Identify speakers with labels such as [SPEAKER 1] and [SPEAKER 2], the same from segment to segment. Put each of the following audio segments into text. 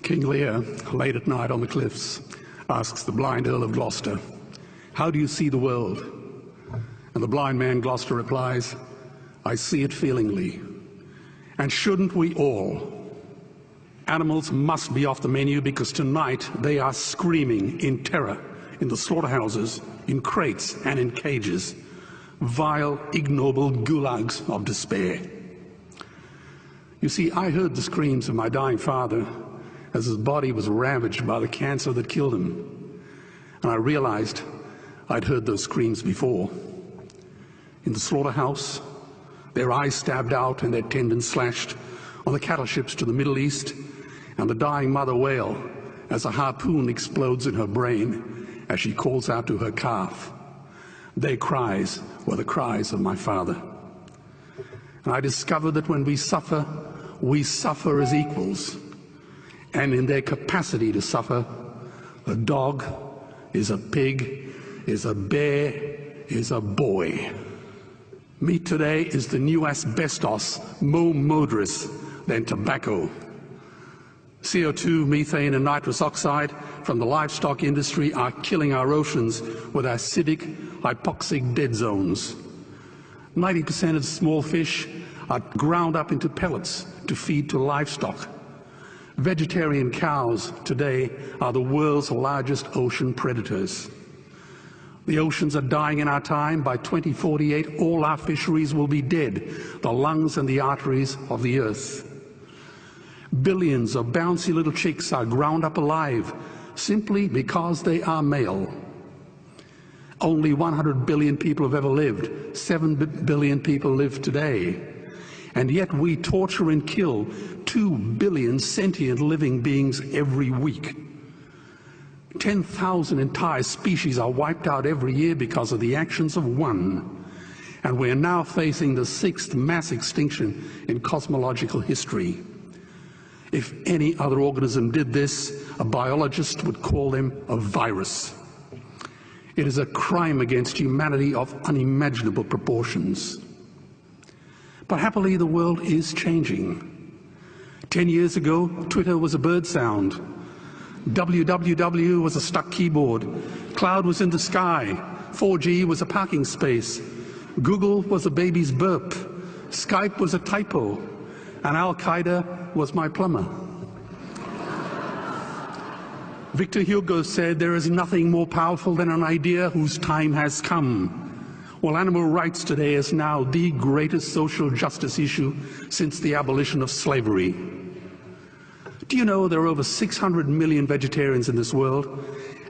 [SPEAKER 1] King Lear, late at night on the cliffs, asks the blind Earl of Gloucester, "How do you see the world?" And the blind man Gloucester replies, "I see it feelingly. And shouldn't we all? Animals must be off the menu because tonight they are screaming in terror in the slaughterhouses, in crates and in cages, vile, ignoble gulags of despair." You see, I heard the screams of my dying father as his body was ravaged by the cancer that killed him. And I realized I'd heard those screams before. In the slaughterhouse, their eyes stabbed out and their tendons slashed, on the cattle ships to the Middle East, and the dying mother wail as a harpoon explodes in her brain as she calls out to her calf. Their cries were the cries of my father. And I discovered that when we suffer as equals. And in their capacity to suffer, a dog is a pig, is a bear, is a boy. Meat today is the new asbestos, more murderous than tobacco. CO2, methane and nitrous oxide from the livestock industry are killing our oceans with acidic, hypoxic dead zones. 90% of small fish are ground up into pellets to feed to livestock. Vegetarian cows today are the world's largest ocean predators. The oceans are dying in our time. By 2048, all our fisheries will be dead, the lungs and the arteries of the earth. Billions of bouncy little chicks are ground up alive simply because they are male. Only 100 billion people have ever lived. 7 billion people live today. And yet we torture and kill 2 billion sentient living beings every week. 10,000 entire species are wiped out every year because of the actions of one. And we are now facing the 6th mass extinction in cosmological history. If any other organism did this, a biologist would call them a virus. It is a crime against humanity of unimaginable proportions. But happily, the world is changing. 10 years ago, Twitter was a bird sound. www was a stuck keyboard. Cloud was in the sky. 4G was a parking space. Google was a baby's burp. Skype was a typo. And Al-Qaeda was my plumber. Victor Hugo said, "There is nothing more powerful than an idea whose time has come." Well, animal rights today is now the greatest social justice issue since the abolition of slavery. Do you know there are over 600 million vegetarians in this world?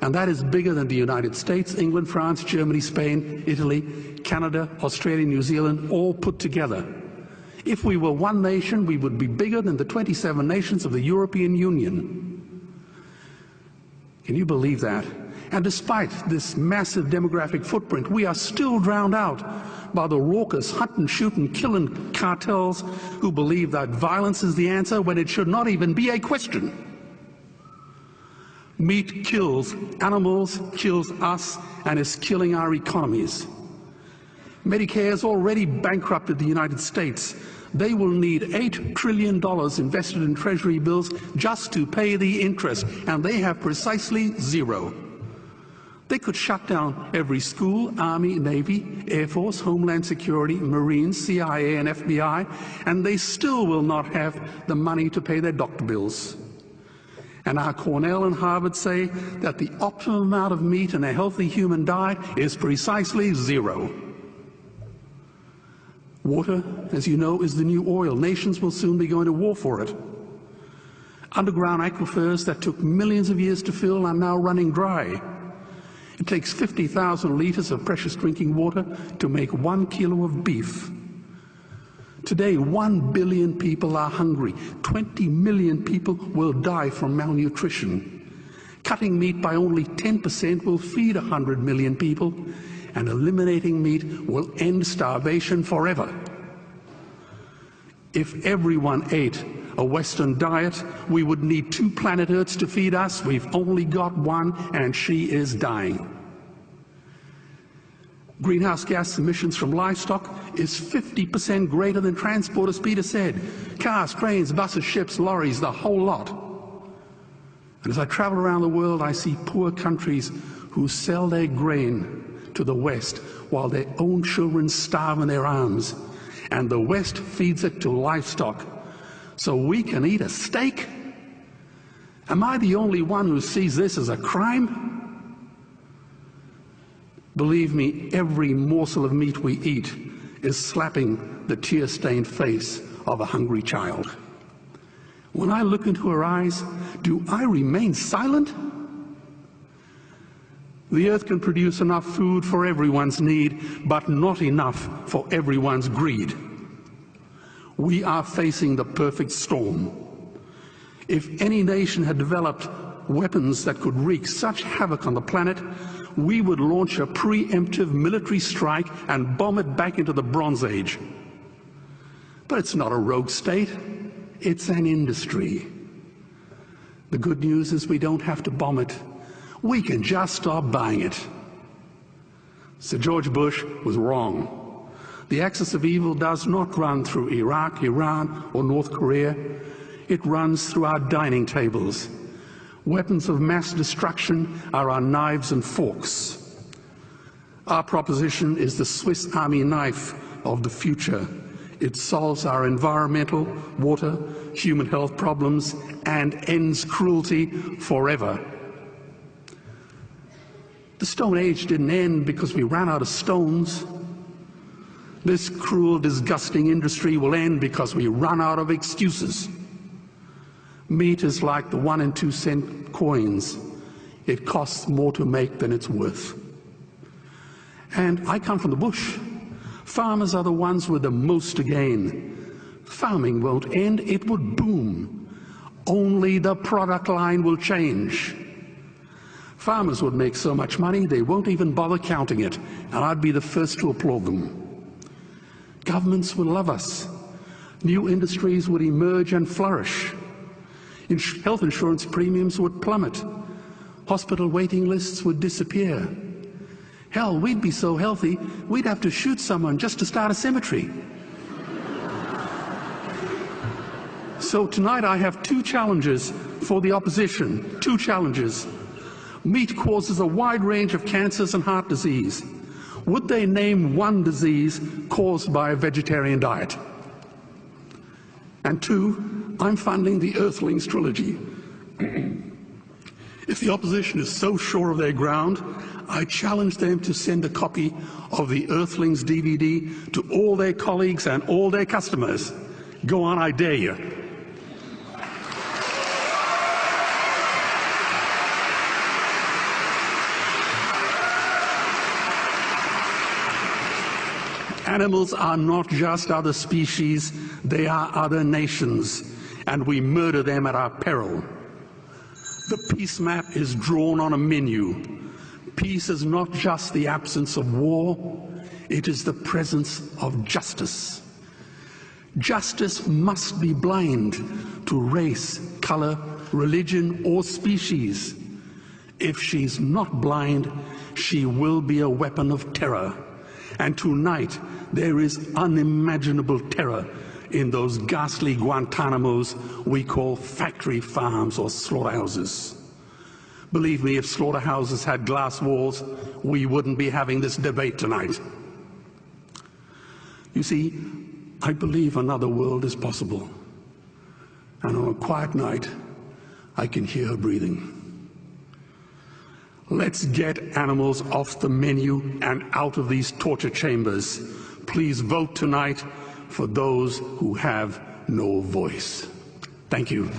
[SPEAKER 1] And that is bigger than the United States, England, France, Germany, Spain, Italy, Canada, Australia, New Zealand, all put together. If we were one nation, we would be bigger than the 27 nations of the European Union. Can you believe that? And despite this massive demographic footprint, we are still drowned out by the raucous hunt and shoot and killing cartels who believe that violence is the answer when it should not even be a question. Meat kills animals, kills us, and is killing our economies. Medicare has already bankrupted the United States. They will need $8 trillion invested in Treasury bills just to pay the interest, and they have precisely zero. They could shut down every school, Army, Navy, Air Force, Homeland Security, Marines, CIA, and FBI, and they still will not have the money to pay their doctor bills. And our Cornell and Harvard say that the optimum amount of meat in a healthy human diet is precisely zero. Water, as you know, is the new oil. Nations will soon be going to war for it. Underground aquifers that took millions of years to fill are now running dry. It takes 50,000 liters of precious drinking water to make 1 kilo of beef. Today, 1 billion people are hungry. 20 million people will die from malnutrition. Cutting meat by only 10% will feed 100 million people, and eliminating meat will end starvation forever. If everyone ate a Western diet, we would need 2 planet Earths to feed us. We've only got one, and she is dying. Greenhouse gas emissions from livestock is 50% greater than transport, as Peter said. Cars, trains, buses, ships, lorries, the whole lot. And as I travel around the world, I see poor countries who sell their grain to the West while their own children starve in their arms. And the West feeds it to livestock so we can eat a steak? Am I the only one who sees this as a crime? Believe me, every morsel of meat we eat is slapping the tear-stained face of a hungry child. When I look into her eyes, do I remain silent? The earth can produce enough food for everyone's need, but not enough for everyone's greed. We are facing the perfect storm. If any nation had developed weapons that could wreak such havoc on the planet, we would launch a preemptive military strike and bomb it back into the Bronze Age. But it's not a rogue state, it's an industry. The good news is we don't have to bomb it. We can just stop buying it. Sir George Bush was wrong. The axis of evil does not run through Iraq, Iran, or North Korea. It runs through our dining tables. Weapons of mass destruction are our knives and forks. Our proposition is the Swiss Army knife of the future. It solves our environmental, water, human health problems and ends cruelty forever. The Stone Age didn't end because we ran out of stones. This cruel, disgusting industry will end because we run out of excuses. Meat is like the 1 and 2 cent coins. It costs more to make than it's worth. And I come from the bush. Farmers are the ones with the most to gain. Farming won't end, it would boom. Only the product line will change. Farmers would make so much money they won't even bother counting it, and I'd be the first to applaud them. Governments would love us. New industries would emerge and flourish. Health insurance premiums would plummet. Hospital waiting lists would disappear. Hell, we'd be so healthy, we'd have to shoot someone just to start a cemetery. So tonight I have 2 challenges for the opposition. 2 challenges. Meat causes a wide range of cancers and heart disease. Would they name one disease caused by a vegetarian diet? And 2, I'm funding the Earthlings trilogy. If the opposition is so sure of their ground, I challenge them to send a copy of the Earthlings DVD to all their colleagues and all their customers. Go on, I dare you. Animals are not just other species, they are other nations, and we murder them at our peril. The peace map is drawn on a menu. Peace is not just the absence of war, it is the presence of justice. Justice must be blind to race, color, religion, or species. If she's not blind, she will be a weapon of terror. And tonight, there is unimaginable terror in those ghastly Guantanamos we call factory farms or slaughterhouses. Believe me, if slaughterhouses had glass walls, we wouldn't be having this debate tonight. You see, I believe another world is possible. And on a quiet night, I can hear her breathing. Let's get animals off the menu and out of these torture chambers. Please vote tonight for those who have no voice. Thank you.